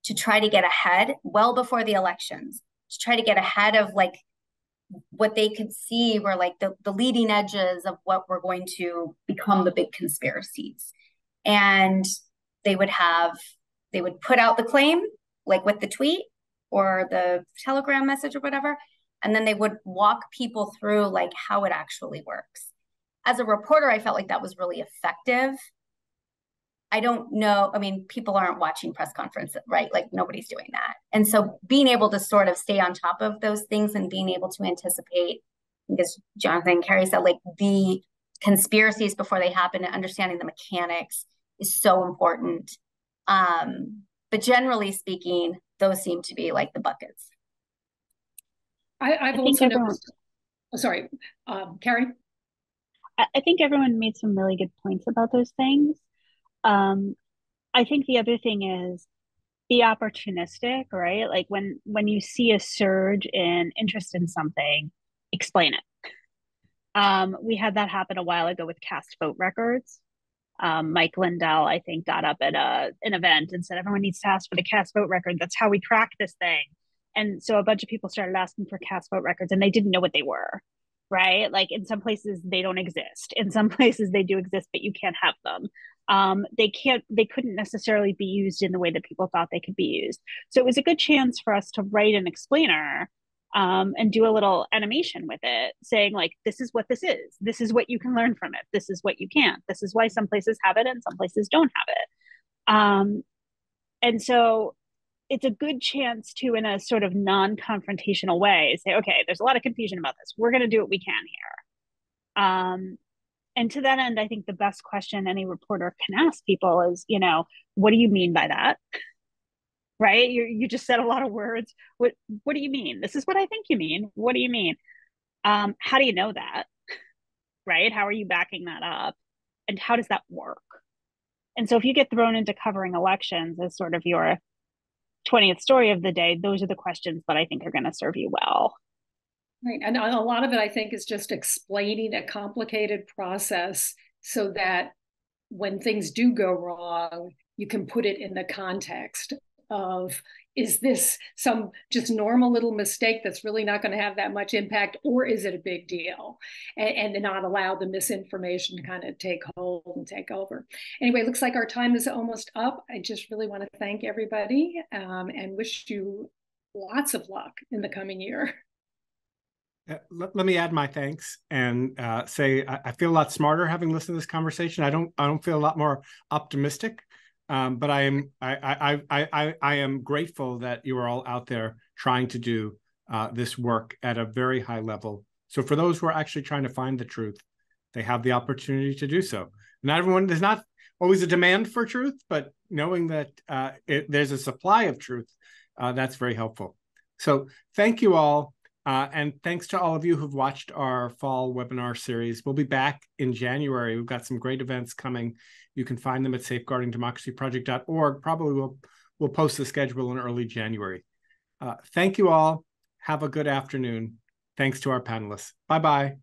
to try to get ahead well before the elections, to try to get ahead of like what they could see were like the leading edges of what were going to become the big conspiracies. And they would put out the claim, like with the tweet or the Telegram message or whatever, and then they would walk people through like how it actually works. As a reporter, I felt like that was really effective. I don't know. I mean, people aren't watching press conferences, right? Like nobody's doing that. And so being able to sort of stay on top of those things and being able to anticipate, because Jonathan and Carrie said, like the conspiracies before they happen and understanding the mechanics is so important. But generally speaking, those seem to be like the buckets. I've also noticed, sorry, Carrie? I think everyone made some really good points about those things. I think the other thing is be opportunistic, right? Like when you see a surge in interest in something, explain it. We had that happen a while ago with cast vote records. Mike Lindell, I think, got up at an event and said, everyone needs to ask for the cast vote record. That's how we crack this thing. And so a bunch of people started asking for cast vote records and they didn't know what they were, right? Like in some places they don't exist. In some places they do exist, but you can't have them. They couldn't necessarily be used in the way that people thought they could be used. So it was a good chance for us to write an explainer and do a little animation with it, saying like, this is what this is. This is what you can learn from it. This is what you can't. This is why some places have it and some places don't have it. And so it's a good chance to, in a sort of non-confrontational way, say, okay, there's a lot of confusion about this. We're going to do what we can here. And to that end, I think the best question any reporter can ask people is, what do you mean by that? Right? You just said a lot of words. What do you mean? This is what I think you mean. What do you mean? How do you know that? Right? How are you backing that up? And how does that work? And so if you get thrown into covering elections as sort of your 20th story of the day, those are the questions that I think are going to serve you well. Right. And a lot of it, I think, is just explaining a complicated process so that when things do go wrong, you can put it in the context of, is this some just normal little mistake that's really not going to have that much impact, or is it a big deal? And not allow the misinformation to kind of take hold and take over. Anyway, looks like our time is almost up. I just really want to thank everybody and wish you lots of luck in the coming year. Let me add my thanks and say I feel a lot smarter having listened to this conversation. I don't feel a lot more optimistic. But I am grateful that you are all out there trying to do this work at a very high level. So for those who are actually trying to find the truth, they have the opportunity to do so. Not everyone, there's not always a demand for truth, but knowing that there's a supply of truth, that's very helpful. So thank you all. And thanks to all of you who've watched our fall webinar series. We'll be back in January. We've got some great events coming. You can find them at safeguardingdemocracyproject.org. Probably we'll post the schedule in early January. Thank you all. Have a good afternoon. Thanks to our panelists. Bye-bye.